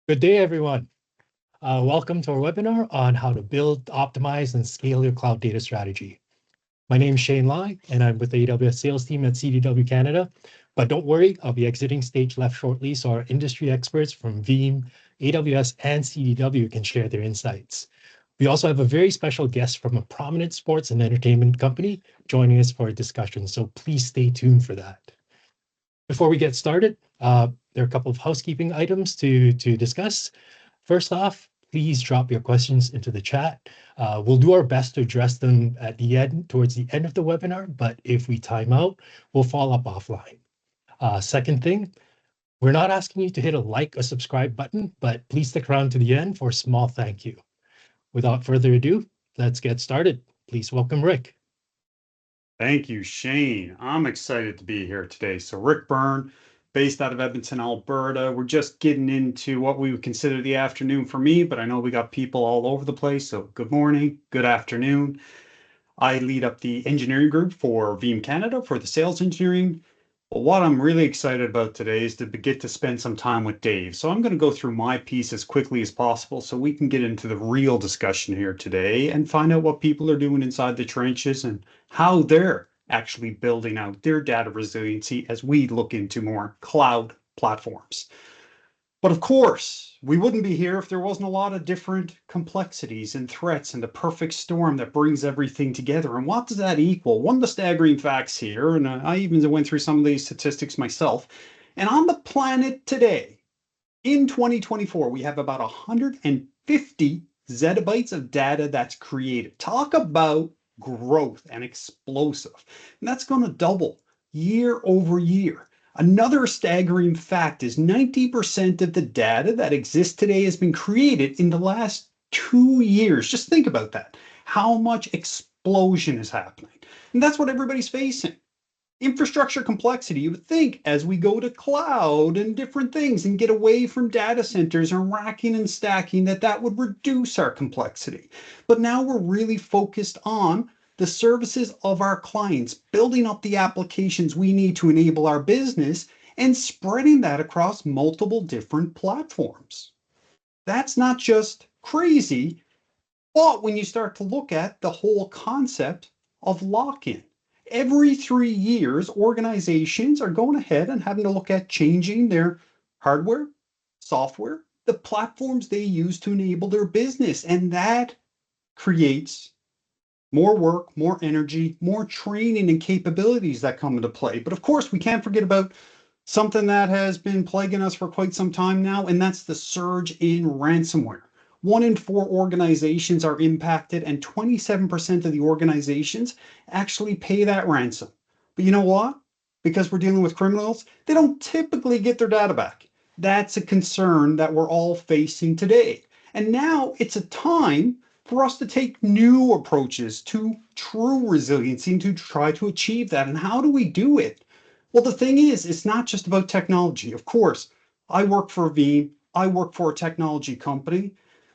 Good day, everyone. Welcome to our webinar on how to build, optimize, and scale your cloud data strategy. My name is Shane Lai, and I'm with the AWS sales team at CDW Canada. But don't worry, I'll be exiting stage left shortly, so our industry experts from Veeam, AWS, and CDW can share their insights. We also have a very special guest from a prominent sports and entertainment company joining us for a discussion, so please stay tuned for that. Before we get started, there are a couple of housekeeping items to discuss. First off, please drop your questions into the chat. We'll do our best to address them at the end, towards the end of the webinar, but if we time out, we'll follow up offline. Second thing, we're not asking you to hit a like or subscribe button, but please stick around to the end for a small thank you. Without further ado, let's get started. Please welcome Rick. Thank you, Shane. I'm excited to be here today. So Rick Byrne, based out of Edmonton, Alberta. We're just getting into what we would consider the afternoon for me, but I know we got people all over the place. So good morning, good afternoon. I lead up the engineering group for Veeam Canada for the sales engineering. But what I'm really excited about today is to get to spend some time with Dave. So I'm going to go through my piece as quickly as possible so we can get into the real discussion here today and find out what people are doing inside the trenches and how they're actually building out their data resiliency as we look into more cloud platforms. But of course, we wouldn't be here if there wasn't a lot of different complexities and threats and the perfect storm that brings everything together. And what does that equal? One of the staggering facts here, and I even went through some of these statistics myself, and on the planet today, in 2024, we have about 150 zettabytes of data that's created. Talk about growth and explosive. And that's going to double year over year. Another staggering fact is 90% of the data that exists today has been created in the last 2 years. Just think about that. How much explosion is happening? And that's what everybody's facing. Infrastructure complexity. You would think as we go to cloud and different things and get away from data centers and racking and stacking, that would reduce our complexity. But now we're really focused on the services of our clients, building up the applications we need to enable our business and spreading that across multiple different platforms. That's not just crazy, but when you start to look at the whole concept of lock-in, every 3 years, organizations are going ahead and having to look at changing their hardware, software, the platforms they use to enable their business. And that creates more work, more energy, more training and capabilities that come into play. But of course, we can't forget about something that has been plaguing us for quite some time now, and that's the surge in ransomware. 1 in 4 organizations are impacted, and 27% of the organizations actually pay that ransom. But you know what? Because we're dealing with criminals, they don't typically get their data back. That's a concern that we're all facing today. And now it's a time for us to take new approaches to true resiliency and to try to achieve that. And how do we do it? Well, the thing is, it's not just about technology. Of course, I work for Veeam, I work for a technology company,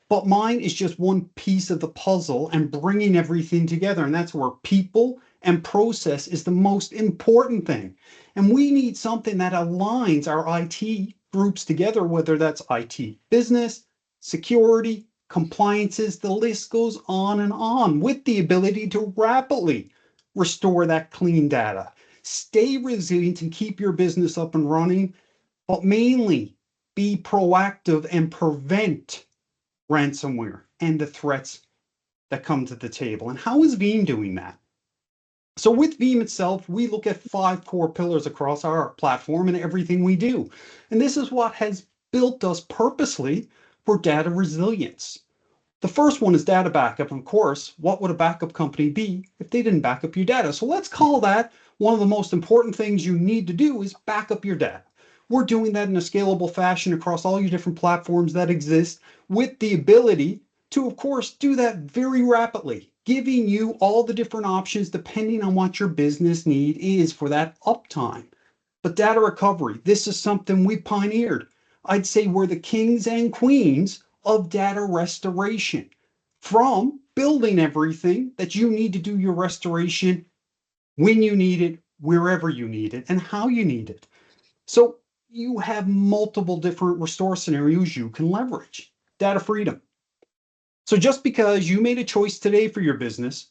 but mine is just one piece of the puzzle and bringing everything together. And that's where people and process is the most important thing. And we need something that aligns our IT groups together, whether that's IT business, security, compliances, the list goes on, with the ability to rapidly restore that clean data. Stay resilient and keep your business up and running, but mainly be proactive and prevent ransomware and the threats that come to the table. And how is Veeam doing that? So with Veeam itself, we look at 5 core pillars across our platform and everything we do. And this is what has built us purposely for data resilience. The first one is data backup. Of course, what would a backup company be if they didn't back up your data? So let's call that one of the most important things you need to do is back up your data. We're doing that in a scalable fashion across all your different platforms that exist with the ability to, of course, do that very rapidly, giving you all the different options depending on what your business need is for that uptime. But data recovery, this is something we pioneered. I'd say we're the kings and queens of data restoration, from building everything that you need to do your restoration when you need it, wherever you need it, and how you need it. So you have multiple different restore scenarios you can leverage. Data freedom. So just because you made a choice today for your business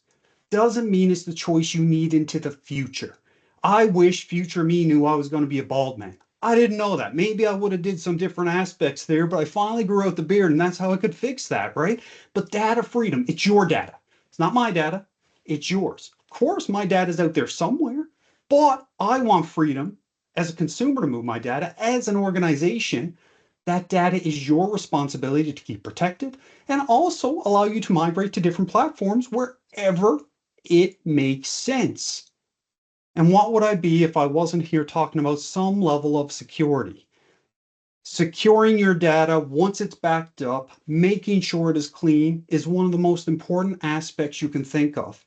doesn't mean it's the choice you need into the future. I wish future me knew I was going to be a bald man. I didn't know that. Maybe I would have did some different aspects there, but I finally grew out the beard and that's how I could fix that, right? But data freedom, it's your data. It's not my data. It's yours. Of course, my data is out there somewhere, but I want freedom as a consumer to move my data. As an organization, that data is your responsibility to keep protected and also allow you to migrate to different platforms wherever it makes sense. And what would I be if I wasn't here talking about some level of security? Securing your data once it's backed up, making sure it is clean is one of the most important aspects you can think of.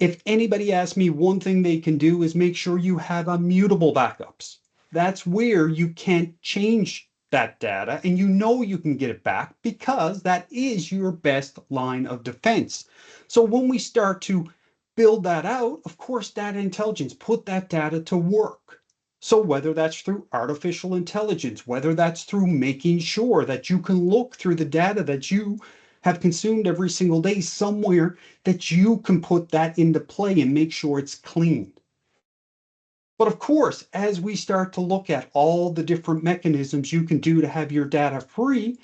If anybody asks me, one thing they can do is make sure you have immutable backups. That's where you can't change that data and you know you can get it back because that is your best line of defense. So when we start to build that out, of course, data intelligence, put that data to work. So whether that's through artificial intelligence, whether that's through making sure that you can look through the data that you have consumed every single day somewhere that you can put that into play and make sure it's clean. But of course, as we start to look at all the different mechanisms you can do to have your data free,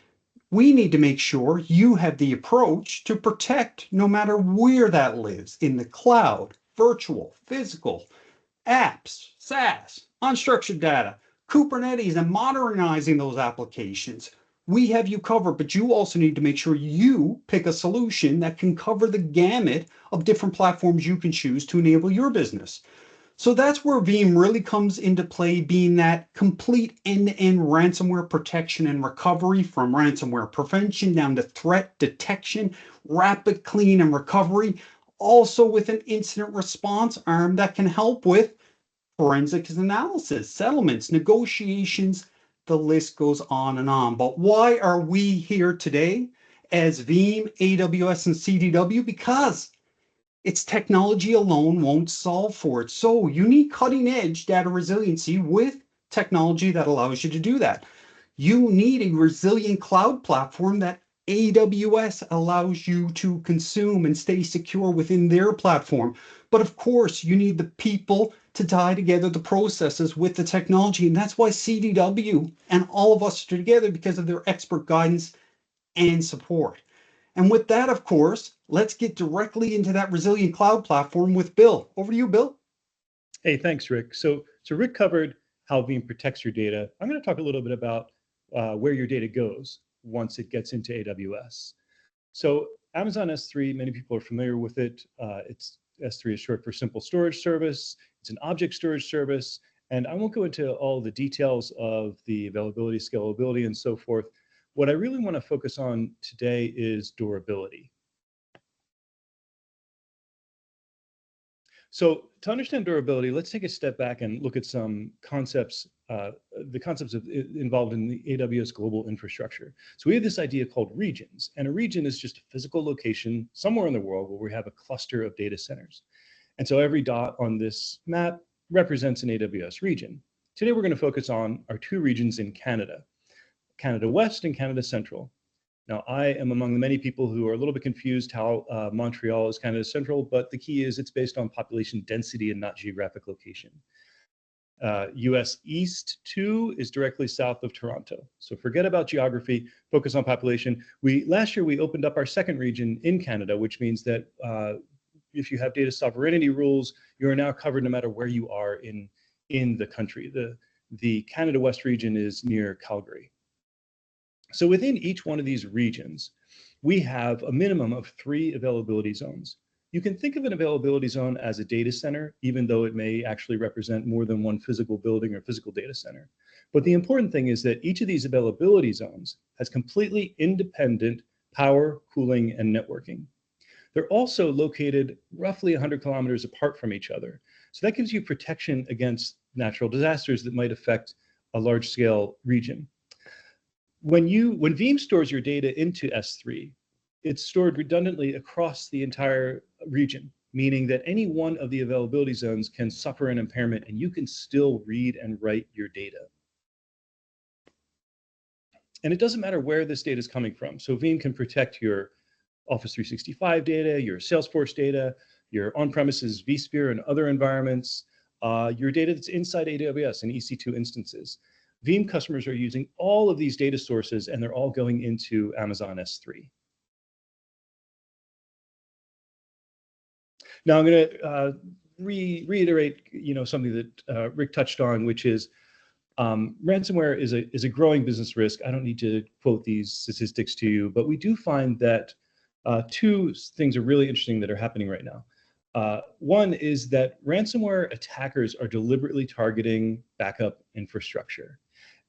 we need to make sure you have the approach to protect no matter where that lives in the cloud, virtual, physical, apps, SaaS, unstructured data, Kubernetes, and modernizing those applications. We have you covered, but you also need to make sure you pick a solution that can cover the gamut of different platforms you can choose to enable your business. So that's where Veeam really comes into play, being that complete end-to-end ransomware protection and recovery, from ransomware prevention down to threat detection, rapid clean and recovery, also with an incident response arm that can help with forensics analysis, settlements, negotiations, the list goes on and on. But why are we here today as Veeam, AWS, and CDW? Because it's technology alone won't solve for it. So you need cutting edge data resiliency with technology that allows you to do that. You need a resilient cloud platform that AWS allows you to consume and stay secure within their platform. But of course, you need the people to tie together the processes with the technology. And that's why CDW and all of us are together, because of their expert guidance and support. And with that, of course, let's get directly into that resilient cloud platform with Bill. Over to you, Bill. Hey, thanks, Rick. So Rick covered how Veeam protects your data. I'm going to talk a little bit about where your data goes once it gets into AWS. So Amazon S3, many people are familiar with it. It's S3 is short for Simple Storage Service. It's an object storage service. And I won't go into all the details of the availability, scalability, and so forth. What I really want to focus on today is durability. So to understand durability, let's take a step back and look at some concepts, the concepts involved in the AWS global infrastructure. So we have this idea called regions, and a region is just a physical location somewhere in the world where we have a cluster of data centers. And so every dot on this map represents an AWS region. Today, we're going to focus on our two regions in Canada, Canada West and Canada Central. Now, I am among the many people who are a little bit confused how Montreal is Canada Central, but the key is it's based on population density and not geographic location. US East 2 is directly south of Toronto. So forget about geography, focus on population. Last year, we opened up our second region in Canada, which means that if you have data sovereignty rules, you are now covered no matter where you are in the country. The Canada West region is near Calgary. So within each one of these regions, we have a minimum of 3 availability zones. You can think of an availability zone as a data center, even though it may actually represent more than one physical building or physical data center. But the important thing is that each of these availability zones has completely independent power, cooling, and networking. They're also located roughly 100 kilometers apart from each other. So that gives you protection against natural disasters that might affect a large-scale region. When Veeam stores your data into S3, it's stored redundantly across the entire region, meaning that any one of the availability zones can suffer an impairment and you can still read and write your data. And it doesn't matter where this data is coming from. So Veeam can protect your Office 365 data, your Salesforce data, your on-premises vSphere and other environments, your data that's inside AWS and EC2 instances. Veeam customers are using all of these data sources, and they're all going into Amazon S3. Now I'm going to reiterate, something that Rick touched on, which is ransomware is a growing business risk. I don't need to quote these statistics to you, but we do find that two things are really interesting that are happening right now. One is that ransomware attackers are deliberately targeting backup infrastructure.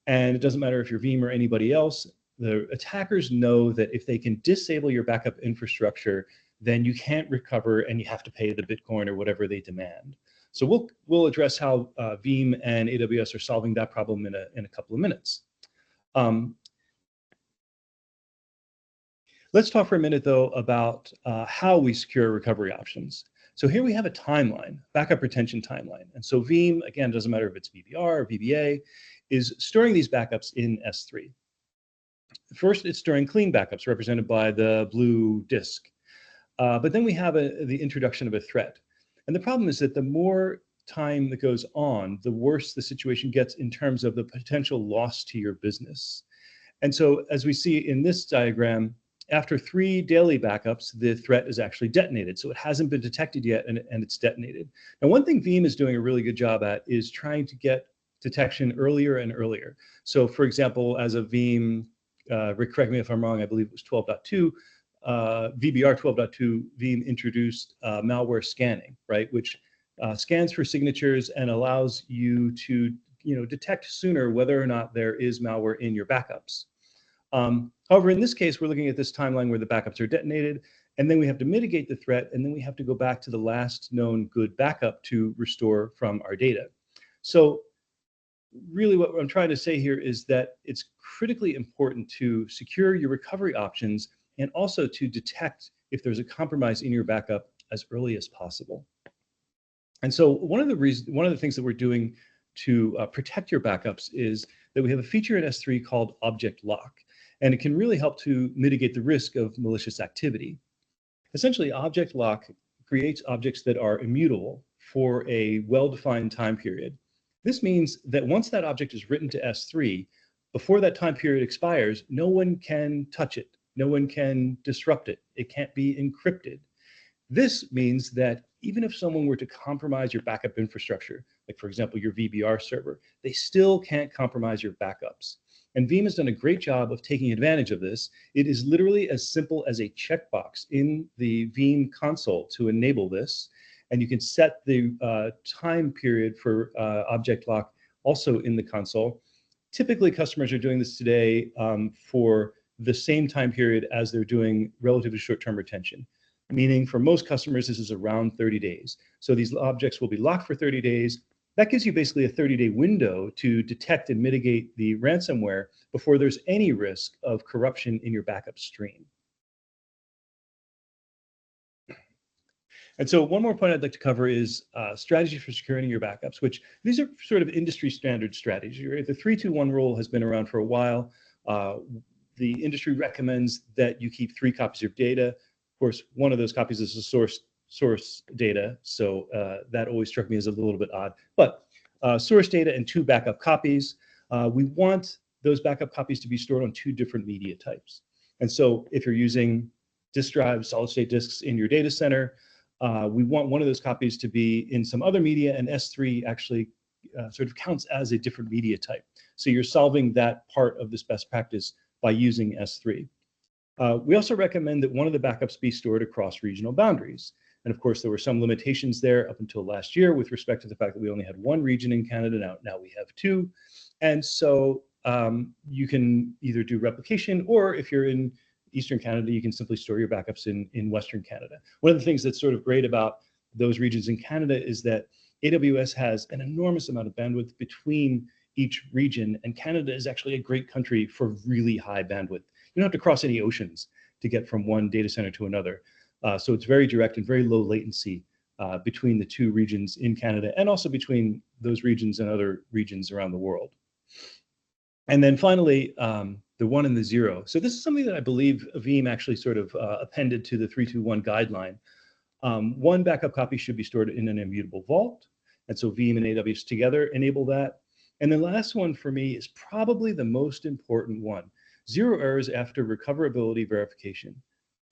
And it doesn't matter if you're Veeam or anybody else, the attackers know that if they can disable your backup infrastructure, then you can't recover and you have to pay the Bitcoin or whatever they demand. So we'll address how Veeam and AWS are solving that problem in a couple of minutes. Let's talk for a minute, though, about how we secure recovery options. So here we have a timeline, backup retention timeline. And so Veeam, again, doesn't matter if it's VBR or VBA, is storing these backups in S3. First, it's storing clean backups, represented by the blue disk. But then we have the introduction of a threat. And the problem is that the more time that goes on, the worse the situation gets in terms of the potential loss to your business. And so as we see in this diagram, after 3 daily backups, the threat is actually detonated. So it hasn't been detected yet, and it's detonated. Now, one thing Veeam is doing a really good job at is trying to get detection earlier and earlier. So for example, as a Veeam, Rick, correct me if I'm wrong, I believe it was 12.2, VBR 12.2, Veeam introduced malware scanning, right? Which scans for signatures and allows you to detect sooner whether or not there is malware in your backups. However, in this case, we're looking at this timeline where the backups are detonated, and then we have to mitigate the threat, and then we have to go back to the last known good backup to restore from our data. So really what I'm trying to say here is that it's critically important to secure your recovery options and also to detect if there's a compromise in your backup as early as possible. And so one of the things that we're doing to protect your backups is that we have a feature in S3 called Object Lock, and it can really help to mitigate the risk of malicious activity. Essentially, Object Lock creates objects that are immutable for a well-defined time period. This means that once that object is written to S3, before that time period expires, no one can touch it. No one can disrupt it. It can't be encrypted. This means that even if someone were to compromise your backup infrastructure, like for example, your VBR server, they still can't compromise your backups. And Veeam has done a great job of taking advantage of this. It is literally as simple as a checkbox in the Veeam console to enable this. And you can set the time period for Object Lock also in the console. Typically, customers are doing this today for the same time period as they're doing relatively short-term retention. Meaning for most customers, this is around 30 days. So these objects will be locked for 30 days. That gives you basically a 30-day window to detect and mitigate the ransomware before there's any risk of corruption in your backup stream. And so one more point I'd like to cover is strategy for securing your backups, which these are sort of industry standard strategies. Right? The 3-2-1 rule has been around for a while. The industry recommends that you keep 3 copies of data. Of course, one of those copies is the source data, so that always struck me as a little bit odd. But source data and 2 backup copies. We want those backup copies to be stored on 2 different media types. And so if you're using disk drives, solid-state disks in your data center, we want one of those copies to be in some other media, and S3 actually sort of counts as a different media type. So you're solving that part of this best practice by using S3. We also recommend that one of the backups be stored across regional boundaries. And of course, there were some limitations there up until last year with respect to the fact that we only had 1 region in Canada. Now we have 2. And so you can either do replication, or if you're in Eastern Canada, you can simply store your backups in Western Canada. One of the things that's sort of great about those regions in Canada is that AWS has an enormous amount of bandwidth between each region, and Canada is actually a great country for really high bandwidth. You don't have to cross any oceans to get from one data center to another. So it's very direct and very low latency between the 2 regions in Canada, and also between those regions and other regions around the world. And then finally, the 1 and the 0. So this is something that I believe Veeam actually sort of appended to the 321 guideline. One backup copy should be stored in an immutable vault. And so Veeam and AWS together enable that. And the last one for me is probably the most important one. 0 errors after recoverability verification.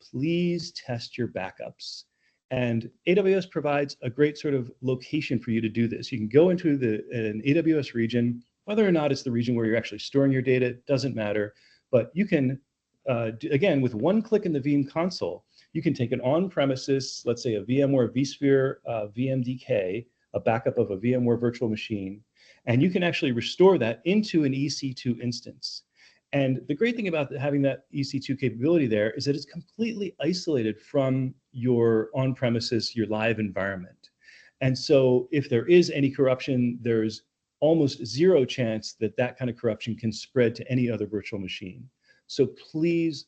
Please test your backups. And AWS provides a great sort of location for you to do this. You can go into an AWS region, whether or not it's the region where you're actually storing your data, doesn't matter. But you can, again, with one click in the Veeam console, you can take an on-premises, let's say a VMware vSphere VMDK, a backup of a VMware virtual machine, and you can actually restore that into an EC2 instance. And the great thing about having that EC2 capability there is that it's completely isolated from your on-premises, your live environment. And so if there is any corruption, there's almost zero chance that that kind of corruption can spread to any other virtual machine. So please,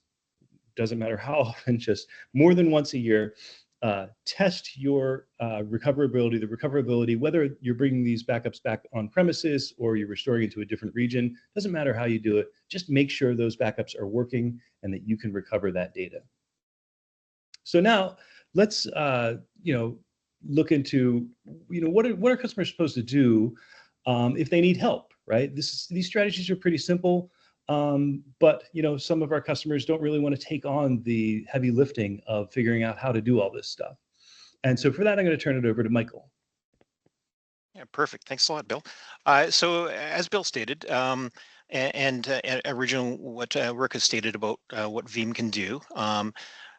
doesn't matter how often, just more than once a year, test your recoverability, whether you're bringing these backups back on premises or you're restoring it to a different region, doesn't matter how you do it, just make sure those backups are working and that you can recover that data. So now let's look into what are customers supposed to do if they need help, right? These strategies are pretty simple. But some of our customers don't really want to take on the heavy lifting of figuring out how to do all this stuff. And so for that, I'm going to turn it over to Michael. Yeah, perfect. Thanks a lot, Bill. So as Bill stated, and originally what Rick has stated about what Veeam can do,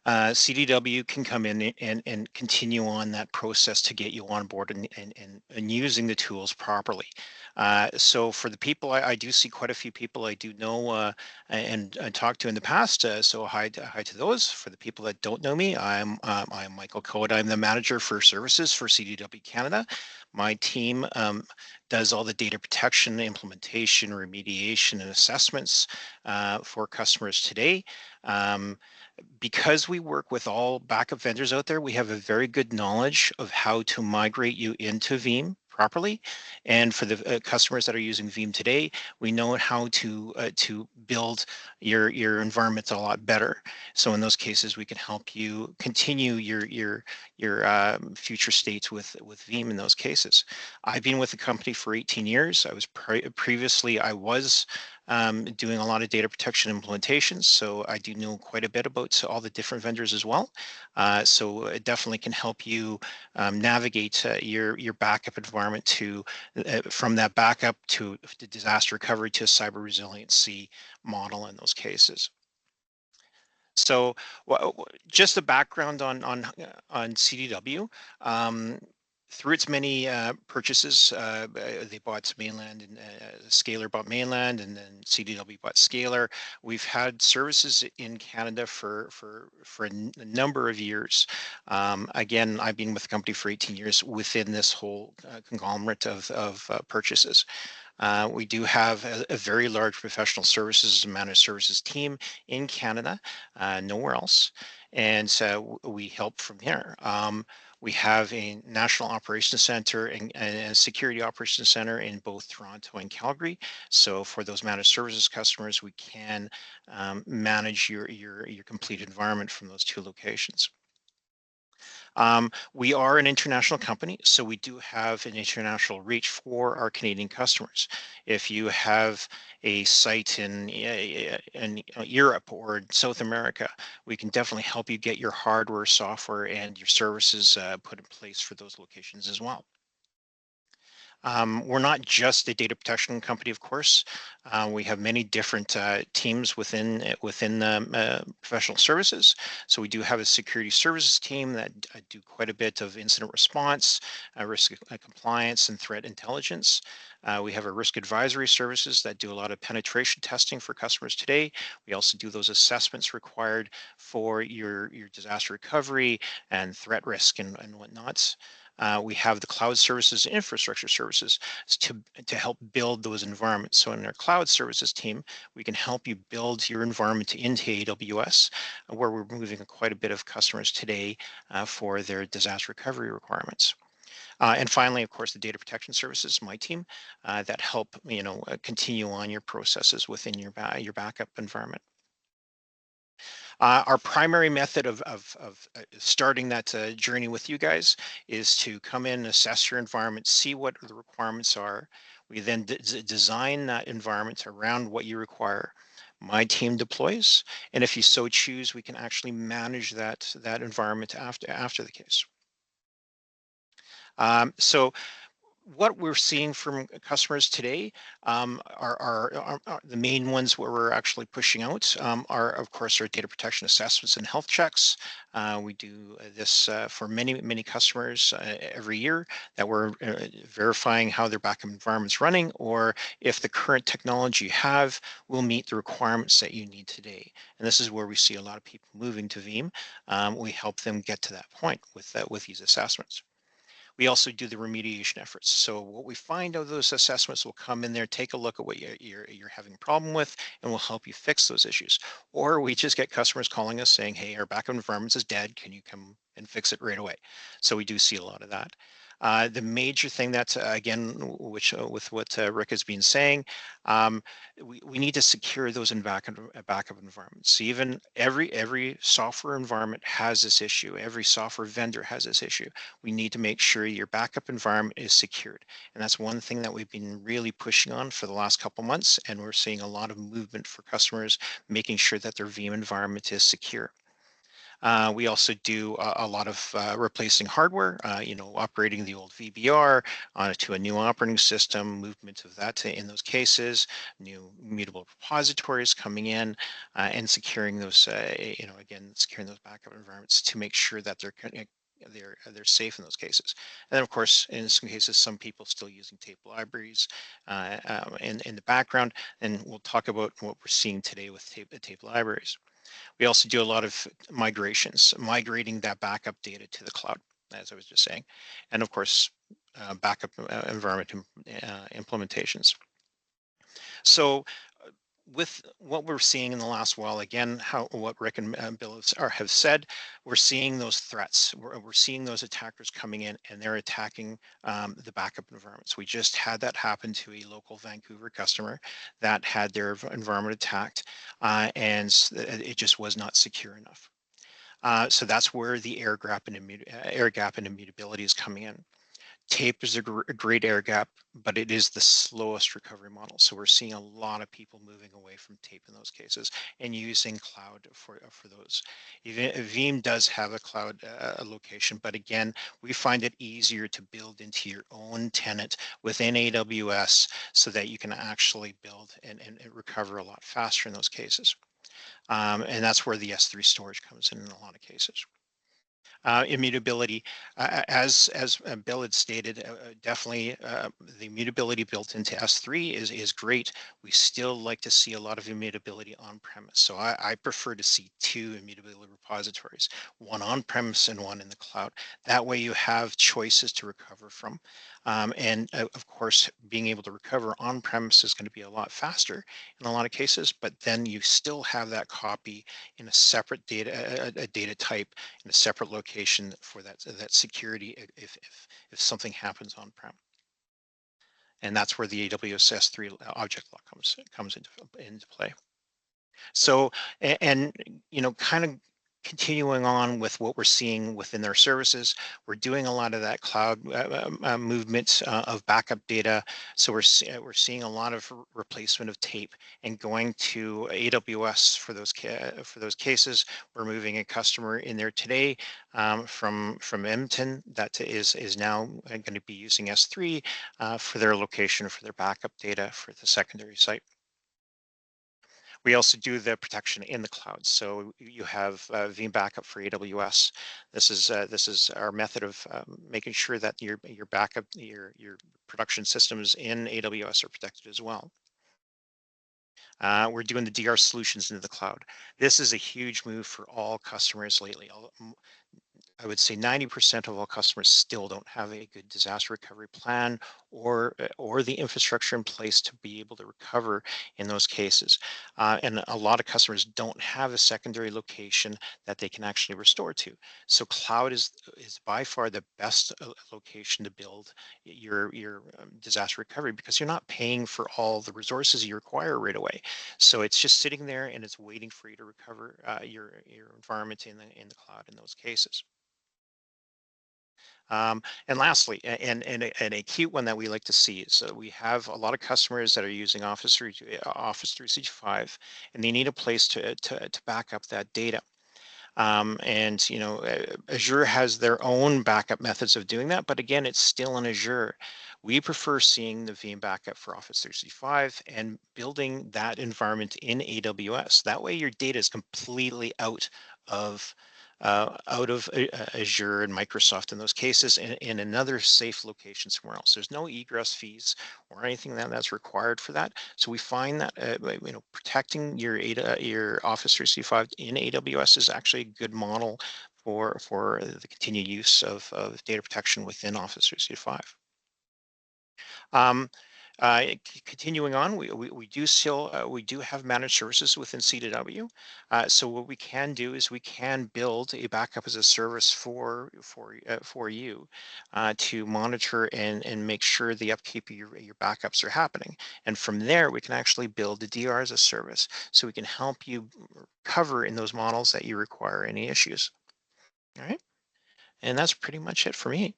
CDW can come in and continue on that process to get you on board and using the tools properly. So for the people, I do see quite a few people I do know and talked to in the past. So hi to those. For the people that don't know me, I'm Michael Code. I'm the manager for services for CDW Canada. My team does all the data protection, implementation, remediation, and assessments for customers today. Because we work with all backup vendors out there, we have a very good knowledge of how to migrate you into Veeam properly. And for the customers that are using Veeam today, we know how to build your environment a lot better. So in those cases, we can help you continue your future states with Veeam in those cases. I've been with the company for 18 years. I was previously doing a lot of data protection implementations, so I do know quite a bit about all the different vendors as well. So it definitely can help you navigate your backup environment to from that backup to the disaster recovery to a cyber resiliency model in those cases. So just a background on CDW. Through its many purchases, they bought Mainland, and Scalar bought Mainland, and then CDW bought Scalar. We've had services in Canada for a number of years. Again, I've been with the company for 18 years within this whole conglomerate of purchases. We do have a very large professional services and managed services team in Canada, nowhere else. And so we help from here. We have a national operations center and a security operations center in both Toronto and Calgary. So for those managed services customers, we can manage your complete environment from those two locations. We are an international company, so we do have an international reach for our Canadian customers. If you have a site in Europe or South America, we can definitely help you get your hardware, software, and your services put in place for those locations as well. We're not just a data protection company, of course. We have many different teams within professional services. So we do have a security services team that do quite a bit of incident response, risk compliance, and threat intelligence. We have a risk advisory services that do a lot of penetration testing for customers today. We also do those assessments required for your disaster recovery and threat risk and whatnots. We have the cloud services, infrastructure services to help build those environments. So in our cloud services team, we can help you build your environment into AWS, where we're moving quite a bit of customers today for their disaster recovery requirements. And finally, of course, the data protection services, my team, that help continue on your processes within your backup environment. Our primary method of starting that journey with you guys is to come in, assess your environment, see what the requirements are. We then design that environment around what you require. My team deploys, and if you so choose, we can actually manage that environment after the case. So what we're seeing from customers today are the main ones where we're actually pushing out are, of course, our data protection assessments and health checks. We do this for many customers every year, that we're verifying how their backup environment's running, or if the current technology you have will meet the requirements that you need today. And this is where we see a lot of people moving to Veeam. We help them get to that point with these assessments. We also do the remediation efforts. So what we find out of those assessments, will come in there, take a look at what you're having a problem with, and we'll help you fix those issues. Or we just get customers calling us saying, hey, our backup environment is dead. Can you come and fix it right away? So we do see a lot of that. The major thing that, again, which with what Rick has been saying, we need to secure those in backup environments. So even every software environment has this issue. Every software vendor has this issue. We need to make sure your backup environment is secured. And that's one thing that we've been really pushing on for the last couple months. And we're seeing a lot of movement for customers, making sure that their Veeam environment is secure. We also do a lot of replacing hardware, upgrading the old VBR to a new operating system, movement of that in those cases, new mutable repositories coming in, and securing those, again, securing those backup environments to make sure that they're safe in those cases. And then, of course, in some cases, some people still using tape libraries in the background, and we'll talk about what we're seeing today with tape libraries. We also do a lot of migrations, migrating that backup data to the cloud, as I was just saying, and of course, backup environment implementations. So with what we're seeing in the last while, again, what Rick and Bill have said, we're seeing those threats. We're seeing those attackers coming in, and they're attacking the backup environments. We just had that happen to a local Vancouver customer that had their environment attacked, and it just was not secure enough. So that's where the air gap and immutability is coming in. Tape is a great air gap, but it is the slowest recovery model. So we're seeing a lot of people moving away from tape in those cases and using cloud for those. Even Veeam does have a cloud location, but again, we find it easier to build into your own tenant within AWS, so that you can actually build and recover a lot faster in those cases. And that's where the S3 storage comes in a lot of cases. Immutability, as Bill had stated, definitely the immutability built into S3 is great. We still like to see a lot of immutability on premise. So I prefer to see two immutability repositories, one on premise and one in the cloud. That way you have choices to recover from. And of course, being able to recover on premise is going to be a lot faster in a lot of cases, but then you still have that copy in a separate a data type in a separate location for that security if something happens on prem. And that's where the AWS S3 object lock comes into play. So, and kind of continuing on with what we're seeing within their services, we're doing a lot of that cloud movement of backup data. So we're seeing a lot of replacement of tape and going to AWS for those cases. We're moving a customer in there today from Edmonton that is now going to be using S3 for their location for their backup data for the secondary site. We also do the protection in the cloud. So you have Veeam backup for AWS. This is our method of making sure that your backup, your production systems in AWS are protected as well. We're doing the DR solutions into the cloud. This is a huge move for all customers lately. I would say 90% of all customers still don't have a good disaster recovery plan or the infrastructure in place to be able to recover in those cases. And a lot of customers don't have a secondary location that they can actually restore to. So cloud is by far the best location to build your disaster recovery, because you're not paying for all the resources you require right away. So it's just sitting there and it's waiting for you to recover your environment in the cloud in those cases. And lastly, and a cute one that we like to see is we have a lot of customers that are using Office 365, and they need a place to back up that data. And Azure has their own backup methods of doing that, but again, it's still in Azure. We prefer seeing the Veeam backup for Office 365 and building that environment in AWS. That way, your data is completely of Azure and Microsoft in those cases, in another safe location somewhere else. There's no egress fees or anything that's required for that. So we find that protecting your Office 365 in AWS is actually a good model for the continued use of data protection within Office 365. Um, Continuing on, we do still we do have managed services within CDW. So what we can do is we can build a backup as a service for you to monitor and make sure the upkeep of your backups are happening. And from there, we can actually build a DR as a service, so we can help you cover in those models that you require any issues. All right, and that's pretty much it for me.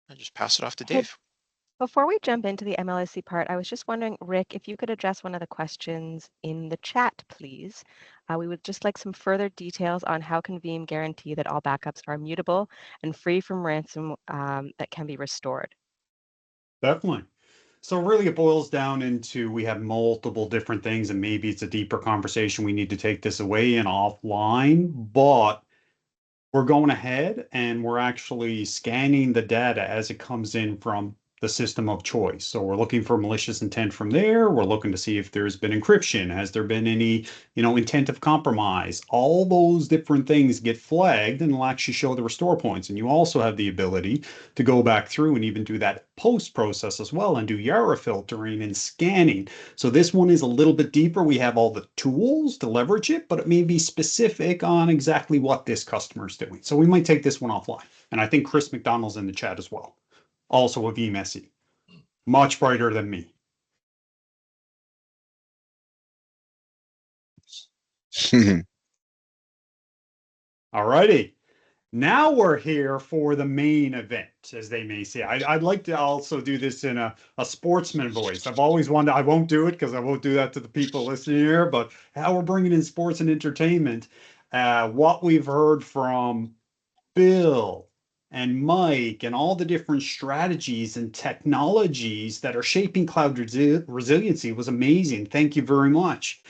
I'll just pass it off to Hey, Dave. before we jump into the MLSC part, I was just wondering, Rick, if you could address one of the questions in the chat, please. We would just like some further details on how can Veeam guarantee that all backups are mutable and free from ransom that can be restored. Definitely. So really it boils down into we have multiple different things, and maybe it's a deeper conversation. We need to take this away and offline, but we're going ahead and we're actually scanning the data as it comes in from the system of choice. So we're looking for malicious intent from there. We're looking to see if there's been encryption. Has there been any, intent of compromise? All those different things get flagged and will actually show the restore points. And you also have the ability to go back through and even do that post process as well and do Yara filtering and scanning. So this one is a little bit deeper. We have all the tools to leverage it, but it may be specific on exactly what this customer is doing. So we might take this one offline. And I think Chris McDonald's in the chat as well. Also a Veeam SE. Much brighter than me. All righty. Now we're here for the main event, as they may say. I'd like to also do this in a sportsman voice. I've always wanted, I won't do it because I won't do that to the people listening here, but how we're bringing in sports and entertainment, what we've heard from Bill and Mike and all the different strategies and technologies that are shaping cloud resiliency was amazing. Thank you very much.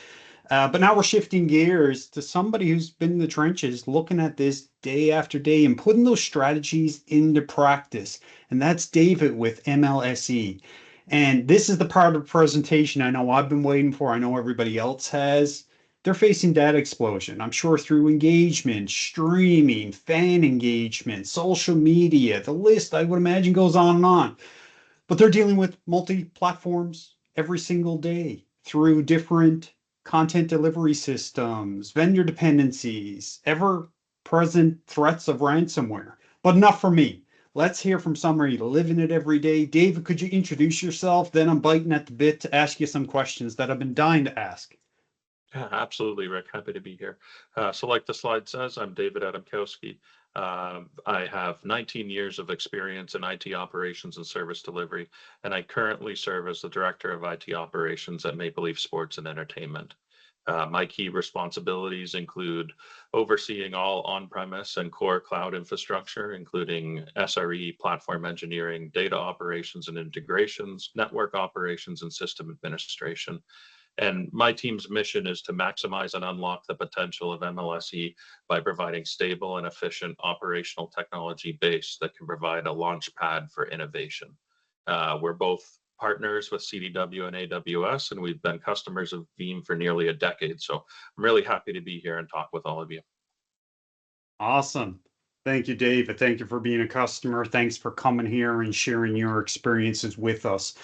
But now we're shifting gears to somebody who's been in the trenches looking at this day after day and putting those strategies into practice. And that's David with MLSE. And this is the part of the presentation I know I've been waiting for. I know everybody else has. They're facing data explosion. I'm sure through engagement, streaming, fan engagement, social media, the list I would imagine goes on and on. But they're dealing with multi-platforms every single day through different content delivery systems, vendor dependencies, ever-present threats of ransomware. But enough for me. Let's hear from somebody living it every day. David, could you introduce yourself? Then I'm biting at the bit to ask you some questions that I've been dying to ask. Yeah, absolutely, Rick. Happy to be here. So like the slide says, I'm David Adamkowski. I have 19 years of experience in IT operations and service delivery, and I currently serve as the Director of IT Operations at Maple Leaf Sports and Entertainment. My key responsibilities include overseeing all on-premise and core cloud infrastructure, including SRE, platform engineering, data operations and integrations, network operations, and system administration. And my team's mission is to maximize and unlock the potential of MLSE by providing stable and efficient operational technology base that can provide a launch pad for innovation. We're both partners with CDW and AWS, and we've been customers of Veeam for nearly a decade. So I'm really happy to be here and talk with all of you. Awesome. Thank you, Dave. And thank you for being a customer. Thanks for coming here and sharing your experiences with us.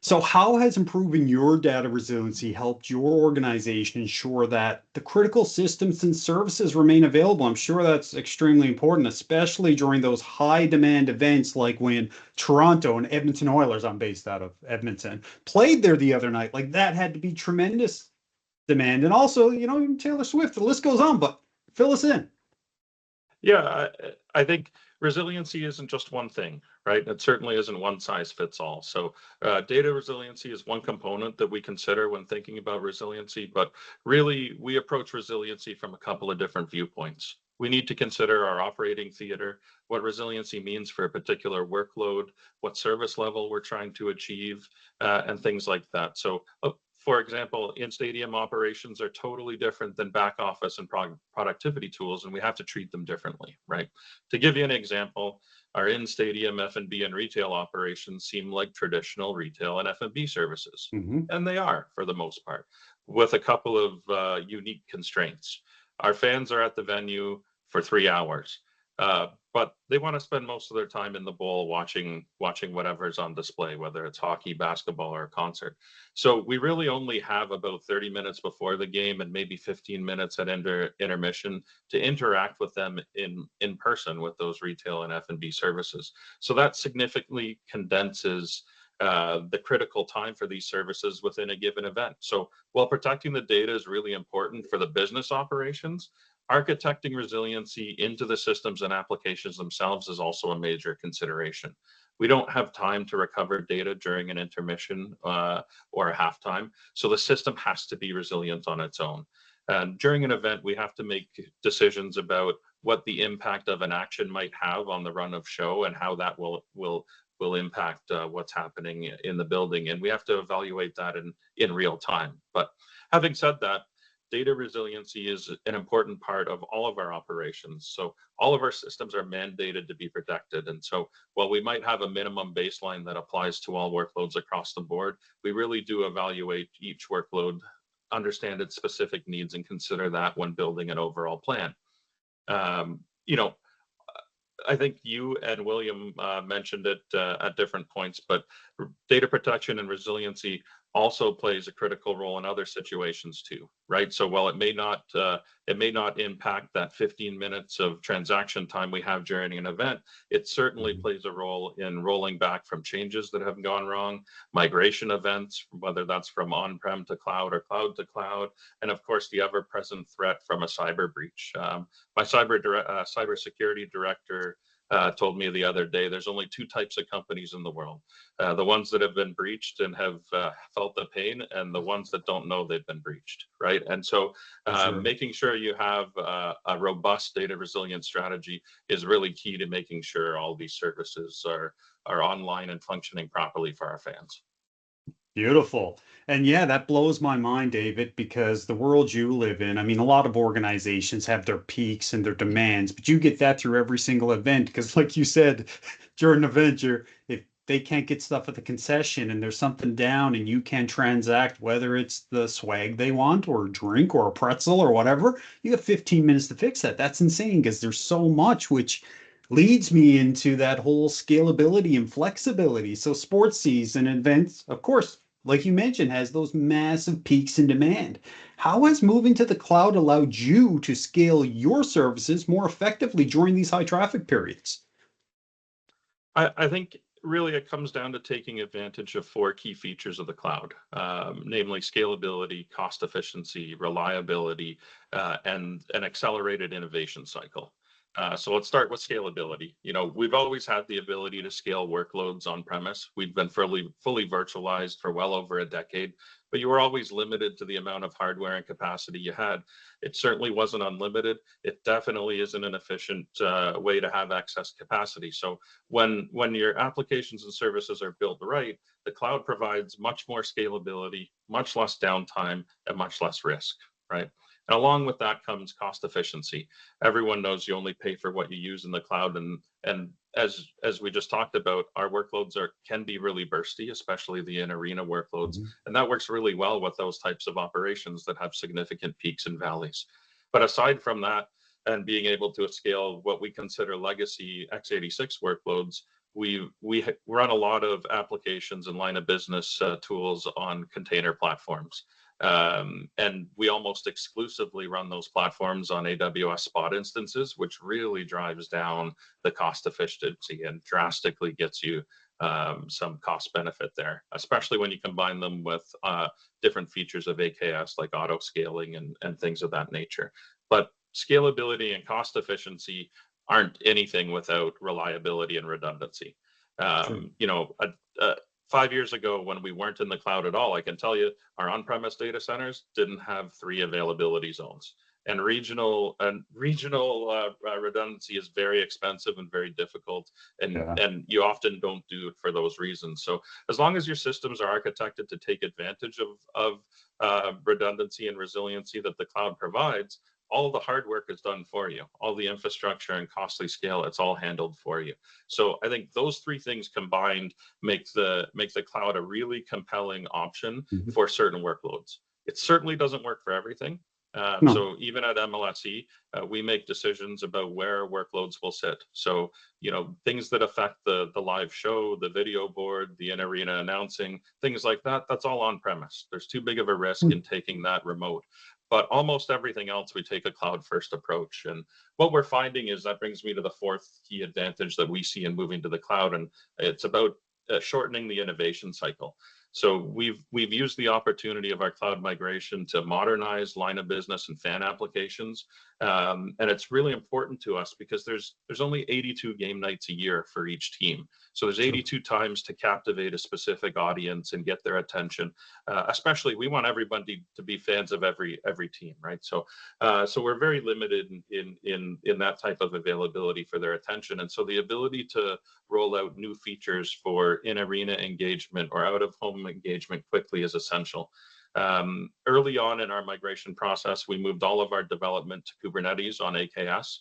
So, how has improving your data resiliency helped your organization ensure that the critical systems and services remain available? I'm sure that's extremely important, especially during those high demand events like when Toronto and Edmonton Oilers, I'm based out of Edmonton, played there the other night. Like that had to be tremendous demand. And also, even Taylor Swift, the list goes on, but fill us in. Yeah, I think resiliency isn't just one thing, right? It certainly isn't one size fits all. So data resiliency is one component that we consider when thinking about resiliency, but really we approach resiliency from a couple of different viewpoints. We need to consider our operating theater, what resiliency means for a particular workload, what service level we're trying to achieve, and things like that. So for example, in-stadium operations are totally different than back office and productivity tools, and we have to treat them differently, right? To give you an example, our in-stadium F&B and retail operations seem like traditional retail and F&B services, and they are for the most part, with a couple of unique constraints. Our fans are at the venue for 3 hours. But they want to spend most of their time in the bowl watching whatever's on display, whether it's hockey, basketball, or a concert. So we really only have about 30 minutes before the game and maybe 15 minutes at intermission to interact with them in person with those retail and F&B services. So that significantly condenses the critical time for these services within a given event. So while protecting the data is really important for the business operations, architecting resiliency into the systems and applications themselves is also a major consideration. We don't have time to recover data during an intermission or a halftime, so the system has to be resilient on its own. And during an event, we have to make decisions about what the impact of an action might have on the run of show and how that will impact what's happening in the building. And we have to evaluate that in real time. But having said that, data resiliency is an important part of all of our operations. So all of our systems are mandated to be protected. And so while we might have a minimum baseline that applies to all workloads across the board, we really do evaluate each workload, understand its specific needs, and consider that when building an overall plan. You know, I think you and William mentioned it at different points, but data protection and resiliency also plays a critical role in other situations too, right? So while it may not impact that 15 minutes of transaction time we have during an event, it certainly plays a role in rolling back from changes that have gone wrong, migration events, whether that's from on-prem to cloud or cloud to cloud, and of course the ever-present threat from a cyber breach. My cybersecurity director told me the other day there's only two types of companies in the world, the ones that have been breached and have felt the pain, and the ones that don't know they've been breached, right? And so making sure you have a robust data resilience strategy is really key to making sure all these services are online and functioning properly for our fans. Beautiful. And yeah, that blows my mind, David, because the world you live in, I mean, a lot of organizations have their peaks and their demands, but you get that through every single event. Because, like you said, during an event, if they can't get stuff at the concession and there's something down and you can't transact, whether it's the swag they want or a drink or a pretzel or whatever, you have 15 minutes to fix that. That's insane because there's so much, which leads me into that whole scalability and flexibility. So sports season events, of course, like you mentioned, has those massive peaks in demand. How has moving to the cloud allowed you to scale your services more effectively during these high traffic periods? I think really it comes down to taking advantage of four key features of the cloud, namely scalability, cost efficiency, reliability, and an accelerated innovation cycle. So let's start with scalability. You know, we've always had the ability to scale workloads on premise. We've been fully virtualized for well over a decade, but you were always limited to the amount of hardware and capacity you had. It certainly wasn't unlimited. It definitely isn't an efficient way to have excess capacity. So when your applications and services are built right, the cloud provides much more scalability, much less downtime, and much less risk, right? And along with that comes cost efficiency. Everyone knows you only pay for what you use in the cloud, and as we just talked about, our workloads can be really bursty, especially the in-arena workloads, and that works really well with those types of operations that have significant peaks and valleys. But aside from that, and being able to scale what we consider legacy x86 workloads, we run a lot of applications and line of business tools on container platforms. And we almost exclusively run those platforms on AWS Spot instances, which really drives down the cost efficiency and drastically gets you some cost benefit there, especially when you combine them with different features of AKS like auto scaling and things of that nature. But scalability and cost efficiency aren't anything without reliability and redundancy. Sure. You know, 5 years ago when we weren't in the cloud at all, I can tell you our on-premise data centers didn't have 3 availability zones. And regional redundancy is very expensive and very difficult, and you often don't do it for those reasons. So as long as your systems are architected to take advantage of redundancy and resiliency that the cloud provides, all the hard work is done for you. All the infrastructure and costly scale, it's all handled for you. So I think those 3 things combined make the cloud a really compelling option for certain workloads. It certainly doesn't work for everything. No. So even at MLSE, we make decisions about where workloads will sit. So, you know, things that affect the live show, the video board, the in-arena announcing, things like that, that's all on premise. There's too big of a risk in taking that remote. But almost everything else, we take a cloud first approach. And what we're finding is that brings me to the 4th key advantage that we see in moving to the cloud. And it's about shortening the innovation cycle. So we've used the opportunity of our cloud migration to modernize line of business and fan applications. And it's really important to us because there's only 82 game nights a year for each team. So there's 82 times to captivate a specific audience and get their attention. Especially, we want everybody to be fans of every team, right? So we're very limited in that type of availability for their attention. And so the ability to roll out new features for in-arena engagement or out-of-home engagement quickly is essential. Early on in our migration process, we moved all of our development to Kubernetes on AKS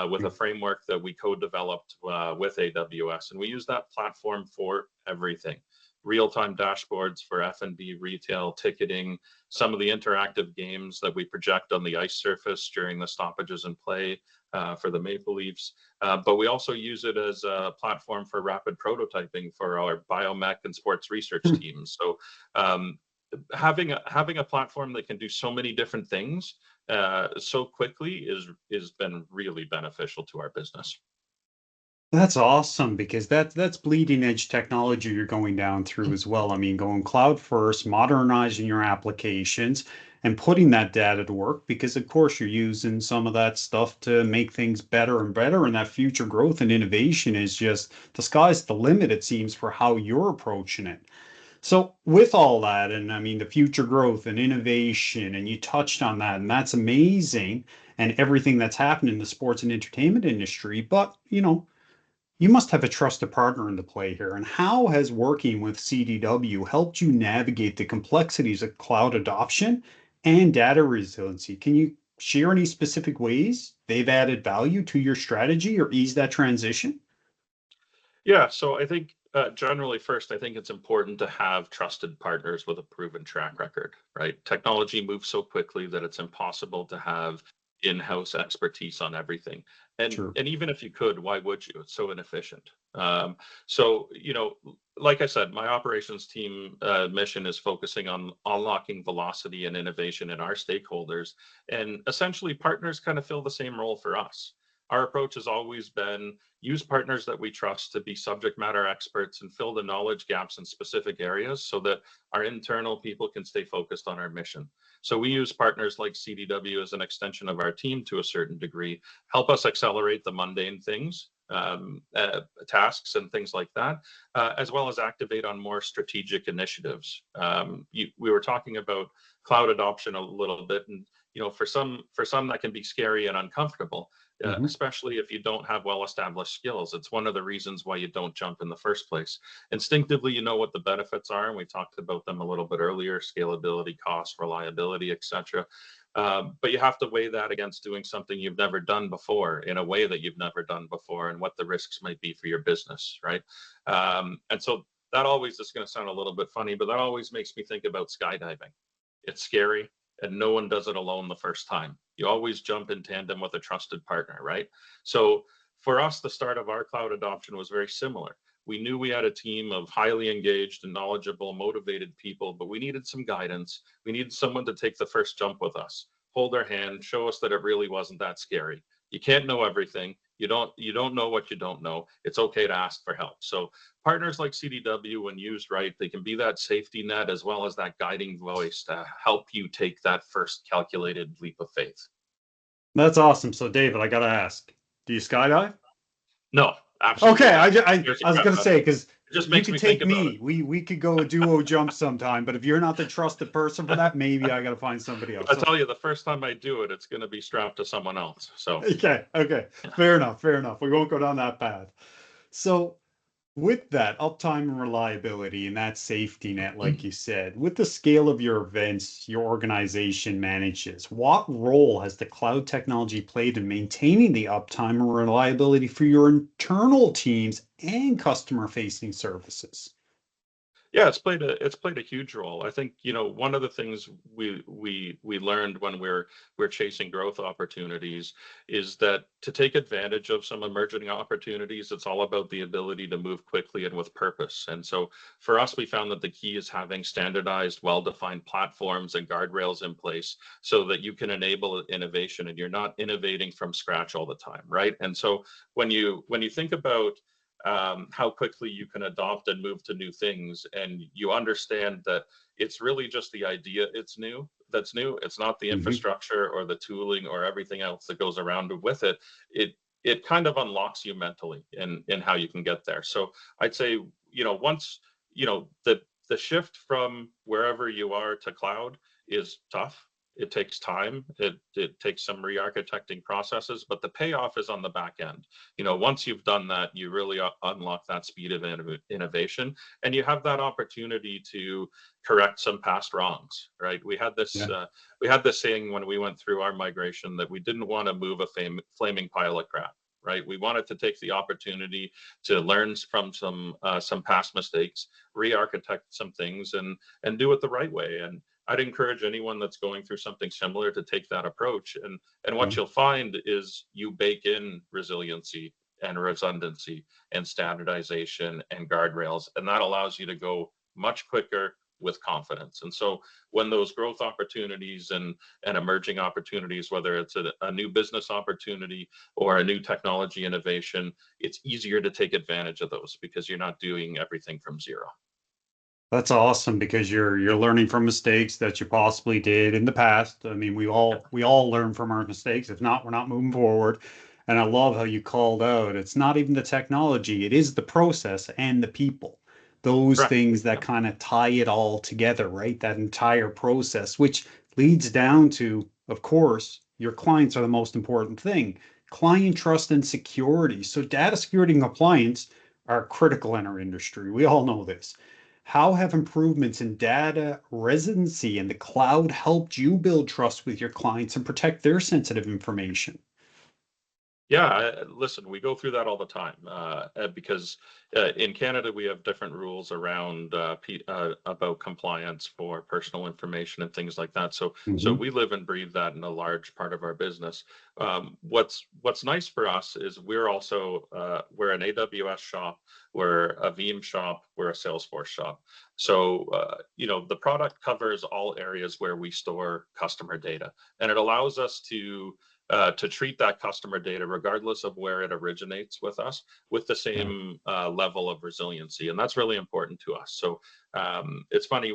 with a framework that we co-developed with AWS. And we use that platform for everything. Real-time dashboards for F&B, retail, ticketing, some of the interactive games that we project on the ice surface during the stoppages and play for the Maple Leafs. But we also use it as a platform for rapid prototyping for our biomech and sports research teams. So having a platform that can do so many different things so quickly is been really beneficial to our business. That's awesome because that's bleeding edge technology you're going down through as well. I mean, going cloud first, modernizing your applications, and putting that data to work because, of course, you're using some of that stuff to make things better and better. And that future growth and innovation is just the sky's the limit, it seems, for how you're approaching it. So, with all that, and I mean, the future growth and innovation, and you touched on that, and that's amazing, and everything that's happened in the sports and entertainment industry. But, you must have a trusted partner in the play here. And how has working with CDW helped you navigate the complexities of cloud adoption and data resiliency? Can you share any specific ways they've added value to your strategy or ease that transition? Yeah, so I think generally first, I think it's important to have trusted partners with a proven track record, right? Technology moves so quickly that it's impossible to have in-house expertise on everything. And Sure. even if you could, why would you? It's so inefficient. So, like I said, my operations team mission is focusing on unlocking velocity and innovation in our stakeholders. And essentially, partners kind of fill the same role for us. Our approach has always been use partners that we trust to be subject matter experts and fill the knowledge gaps in specific areas so that our internal people can stay focused on our mission. So we use partners like CDW as an extension of our team to a certain degree, help us accelerate the mundane things, tasks and things like that, as well as activate on more strategic initiatives. We were talking about cloud adoption a little bit, and for some that can be scary and uncomfortable. Especially if you don't have well-established skills. It's one of the reasons why you don't jump in the first place. Instinctively, you know what the benefits are, and we talked about them a little bit earlier: scalability, cost, reliability, etc. But you have to weigh that against doing something you've never done before in a way that you've never done before, and what the risks might be for your business, right? And so that always is going to sound a little bit funny, but that always makes me think about skydiving. It's scary, and no one does it alone the first time. You always jump in tandem with a trusted partner, right? So for us, the start of our cloud adoption was very similar. We knew we had a team of highly engaged and knowledgeable, motivated people, but we needed some guidance. We needed someone to take the first jump with us, hold our hand, show us that it really wasn't that scary. You can't know everything. You don't know what you don't know. It's okay to ask for help. So partners like CDW, when used right, they can be that safety net as well as that guiding voice to help you take that first calculated leap of faith. That's awesome. So David, I gotta ask, do you skydive? No, absolutely Okay, not. I was gonna say, because It just you makes could me think take about me. it. We could go a duo jump sometime, but if you're not the trusted person for that, maybe I gotta find somebody else. I So, tell you, the first time I do it, it's going to be strapped to someone else. So okay, fair enough, fair enough. We won't go down that path. So, with that uptime and reliability and that safety net, like you said, with the scale of your events your organization manages, what role has the cloud technology played in maintaining the uptime and reliability for your internal teams and customer-facing services? yeah, it's played a huge role. I think, one of the things we learned when we're chasing growth opportunities is that to take advantage of some emerging opportunities, it's all about the ability to move quickly and with purpose. And so for us, we found that the key is having standardized, well-defined platforms and guardrails in place so that you can enable innovation and you're not innovating from scratch all the time, right? And so when you think about how quickly you can adopt and move to new things, and you understand that it's really just the idea that's new. It's not the Mhm. infrastructure or the tooling or everything else that goes around with it. It kind of unlocks you mentally in how you can get there. So I'd say, once, the shift from wherever you are to cloud is tough. It takes time. It takes some re-architecting processes, but the payoff is on the back end. Once you've done that, you really unlock that speed of innovation, and you have that opportunity to correct some past wrongs, right? We had this saying when we went through our migration that we didn't want to move a flaming pile of crap, right? We wanted to take the opportunity to learn from some past mistakes, re-architect some things, and do it the right way. And I'd encourage anyone that's going through something similar to take that approach. And what Yeah. you'll find is you bake in resiliency and redundancy and standardization and guardrails, and that allows you to go much quicker with confidence. And so when those growth opportunities and emerging opportunities, whether it's a new business opportunity or a new technology innovation, it's easier to take advantage of those because you're not doing everything from zero. That's awesome because you're learning from mistakes that you possibly did in the past. I mean, we all learn from our mistakes. If not, we're not moving forward. And I love how you called out it's not even the technology, it is the process and the people. Those Correct. things that kind of tie it all together, right? That entire process, which leads down to, of course, your clients are the most important thing. Client trust and security. So data security and compliance are critical in our industry. We all know this. How have improvements in data residency and the cloud helped you build trust with your clients and protect their sensitive information? Yeah, listen, we go through that all the time because in Canada we have different rules around about compliance for personal information and things like that. So Mhm. we live and breathe that in a large part of our business. What's nice for us is we're an AWS shop, we're a Veeam shop, we're a Salesforce shop. So the product covers all areas where we store customer data, and it allows us to treat that customer data, regardless of where it originates with us, with the Yeah. same level of resiliency. And that's really important to us. So it's funny,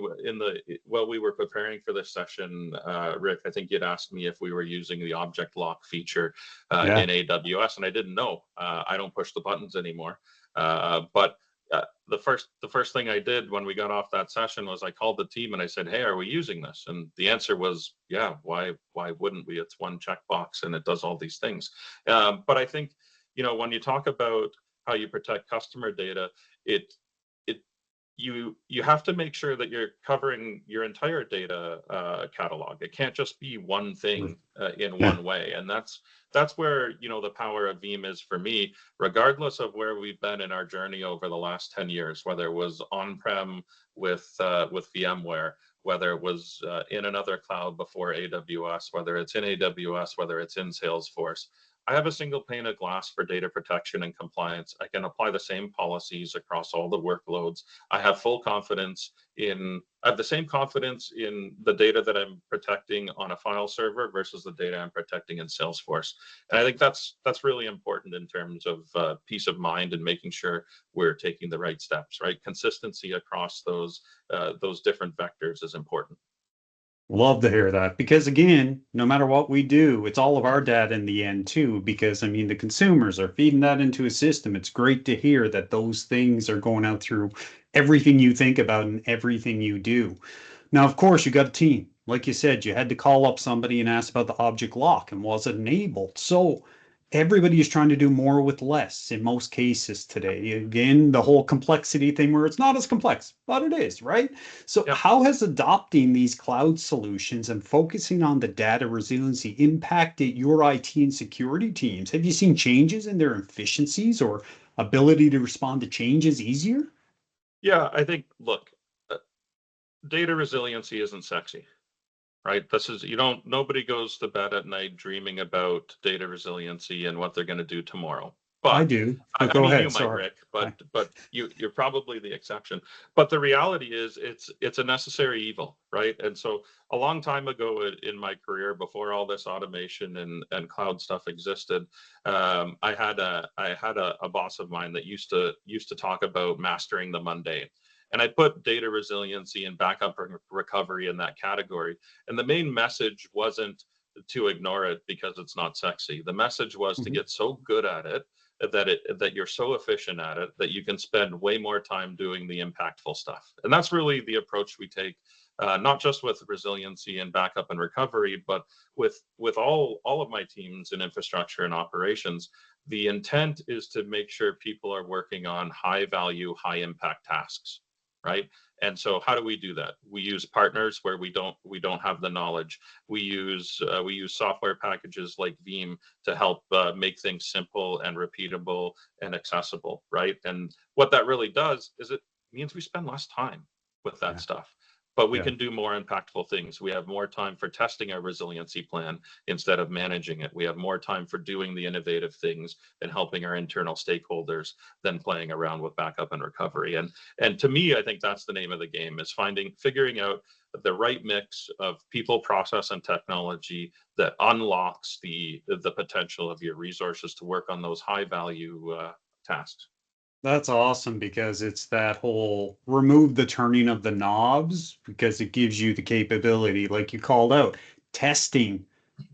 while we were preparing for this session, Rick, I think you'd asked me if we were using the object lock feature Yeah. in AWS, and I didn't know. I don't push the buttons anymore. But the first thing I did when we got off that session was I called the team and I said, "Hey, are we using this?" And the answer was, "Yeah. Why wouldn't we? It's one checkbox and it does all these things." But I think when you talk about how you protect customer data, it it you have to make sure that you're covering your entire data catalog. It can't just be one thing in Yeah. one way, and that's where the power of Veeam is for me, regardless of where we've been in our journey over the last 10 years, whether it was on-prem with VMware whether it was in another cloud before AWS, whether it's in AWS, whether it's in Salesforce. I have a single pane of glass for data protection and compliance. I can apply the same policies across all the workloads. I have full confidence I have the same confidence in the data that I'm protecting on a file server versus the data I'm protecting in Salesforce. And I think that's really important in terms of peace of mind and making sure we're taking the right steps, right? Consistency across those different vectors is important. Love to hear that, because again, no matter what we do, it's all of our data in the end too, because I mean, the consumers are feeding that into a system. It's great to hear that those things are going out through everything you think about and everything you do. Now, of course, you got a team. Like you said, you had to call up somebody and ask about the object lock and was it enabled? So everybody is trying to do more with less in most cases today. Again, the whole complexity thing where it's not as complex, but it is, right? So Yep. how has adopting these cloud solutions and focusing on the data resiliency impacted your IT and security teams? Have you seen changes in their efficiencies or ability to respond to changes easier? Yeah, I think, look, data resiliency isn't sexy, right? Nobody goes to bed at night dreaming about data resiliency and what they're going to do tomorrow. I But do, I, but I go mean, ahead. you might, Sorry. Rick, but you're probably the exception. But the reality is, it's a necessary evil, right? And so, a long time ago in my career, before all this automation and cloud stuff existed, I had a boss of mine that used to talk about mastering the mundane. And I put data resiliency and backup recovery in that category. And the main message wasn't to ignore it because it's not sexy. The message was to get so good at it that you're so efficient at it that you can spend way more time doing the impactful stuff. And that's really the approach we take, not just with resiliency and backup and recovery, but with all of my teams in infrastructure and operations. The intent is to make sure people are working on high value, high impact tasks, right? And so how do we do that? We use partners where we don't have the knowledge. We use software packages like Veeam to help make things simple and repeatable and accessible, right? And what that really does is it means we spend less time with that stuff, but we Yeah. can do more impactful things. We have more time for testing our resiliency plan instead of managing it. We have more time for doing the innovative things and helping our internal stakeholders than playing around with backup and recovery. And to me, I think that's the name of the game, is figuring out the right mix of people, process, and technology that unlocks the potential of your resources to work on those high value tasks. That's awesome, because it's that whole remove the turning of the knobs, because it gives you the capability, like you called out, testing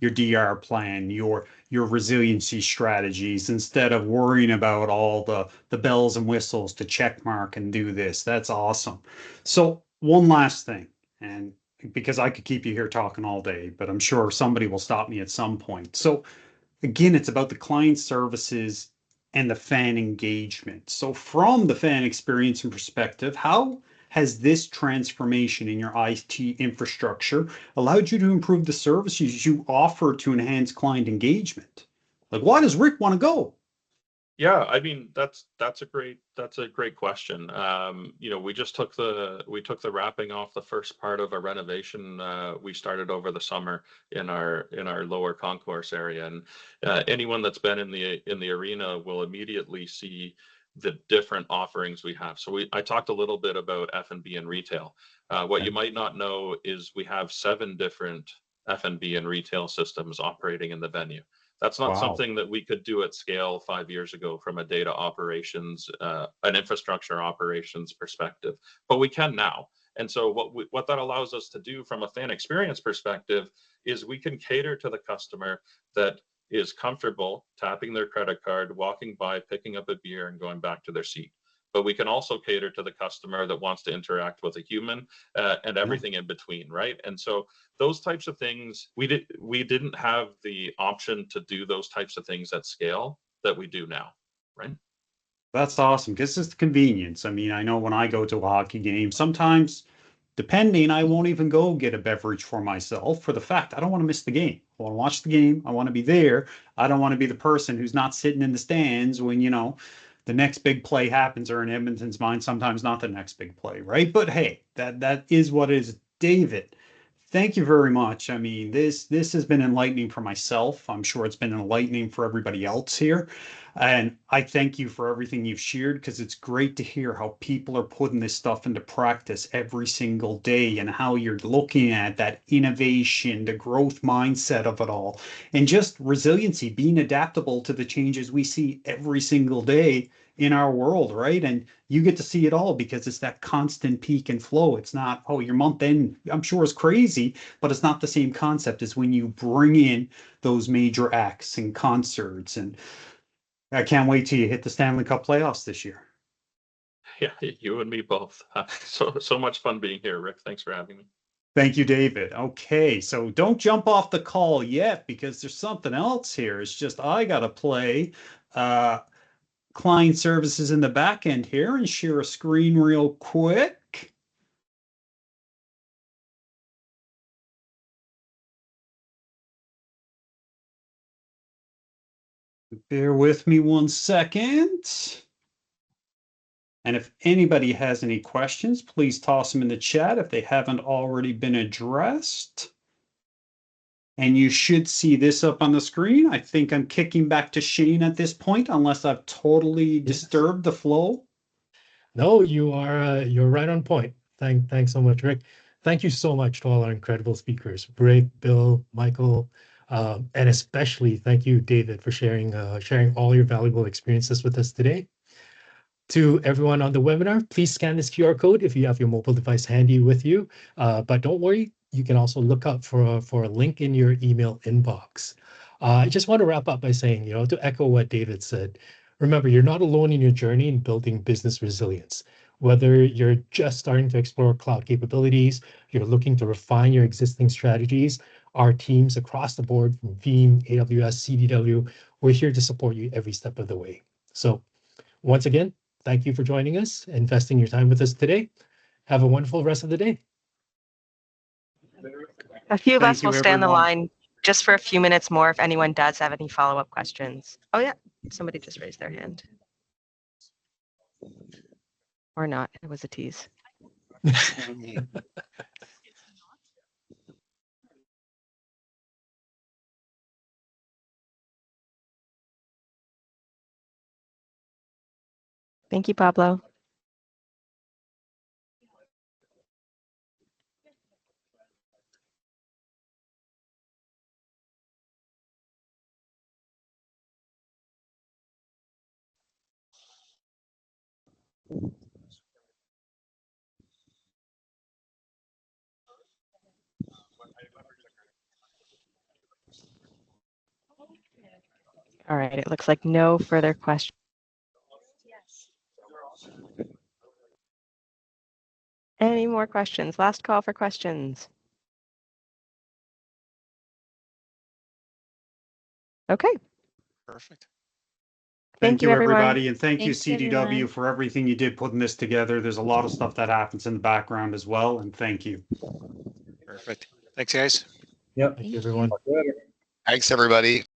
your DR plan, your resiliency strategies, instead of worrying about all the bells and whistles to check mark and do this. That's awesome. So one last thing, and because I could keep you here talking all day, but I'm sure somebody will stop me at some point. So again, it's about the client services and the fan engagement. So from the fan experience and perspective, how has this transformation in your IT infrastructure allowed you to improve the services you offer to enhance client engagement? Like, why does Rick want to go? Yeah, I mean, that's a great question. We just took the wrapping off the first part of a renovation we started over the summer in our lower concourse area, and anyone that's been in the arena will immediately see the different offerings we have. So I talked a little bit about F&B and retail. What you might not know is we have 7 different F&B and retail systems operating in the venue. That's not Wow. something that we could do at scale 5 years ago from a data operations, an infrastructure operations perspective, but we can now. And so what that allows us to do from a fan experience perspective is we can cater to the customer that is comfortable tapping their credit card, walking by, picking up a beer, and going back to their seat. But we can also cater to the customer that wants to interact with a human and everything in between, right? And so those types of things, we didn't have the option to do those types of things at scale that we do now, right? That's awesome, because it's the convenience. I mean, I know when I go to a hockey game, sometimes, depending, I won't even go get a beverage for myself, for the fact I don't want to miss the game. I want to watch the game. I want to be there. I don't want to be the person who's not sitting in the stands when, the next big play happens, or in Edmonton's mind, sometimes not the next big play, right? But hey, that is what it is. David, thank you very much. I mean, this has been enlightening for myself. I'm sure it's been enlightening for everybody else here. And I thank you for everything you've shared, because it's great to hear how people are putting this stuff into practice every single day, and how you're looking at that innovation, the growth mindset of it all, and just resiliency, being adaptable to the changes we see every single day in our world, right? And you get to see it all because it's that constant peak and flow. It's not, oh, your month end, I'm sure, is crazy, but it's not the same concept as when you bring in those major acts and concerts. And I can't wait till you hit the Stanley Cup playoffs this year. Yeah, you and me both. So much fun being here, Rick. Thanks for having me. Thank you, David. Okay, so don't jump off the call yet, because there's something else here. It's just I got to play client services in the back end here and share a screen real quick. Bear with me 1 second. And if anybody has any questions, please toss them in the chat if they haven't already been addressed. And you should see this up on the screen. I think I'm kicking back to Shane at this point, unless I've totally disturbed the flow. No, you're right on point. Thanks so much, Rick. Thank you so much to all our incredible speakers, Rick, Bill, Michael, and especially thank you, David, for sharing all your valuable experiences with us today. To everyone on the webinar, please scan this QR code if you have your mobile device handy with you. But don't worry, you can also look up for a link in your email inbox. I just want to wrap up by saying, to echo what David said, remember, you're not alone in your journey in building business resilience. Whether you're just starting to explore cloud capabilities, you're looking to refine your existing strategies, our teams across the board from Veeam, AWS, CDW, we're here to support you every step of the way. So once again, thank you for joining us, investing your time with us today. Have a wonderful rest of the day. A few of Thank us you, will stay on the everyone. line just for a few minutes more if anyone does have any follow-up questions. Oh yeah, somebody just raised their hand. Or not, it was a tease. Thank you, Pablo. All right, it looks like no further questions. Any more questions? Last call for questions. Okay. Perfect. Thank you, you, everyone. everybody. And thank you, Thanks, CDW, everyone. for everything you did putting this together. There's a lot of stuff that happens in the background as well. And thank you. Perfect. Thanks, guys. Yep. Thank you, everyone. Talk later. Thanks, everybody.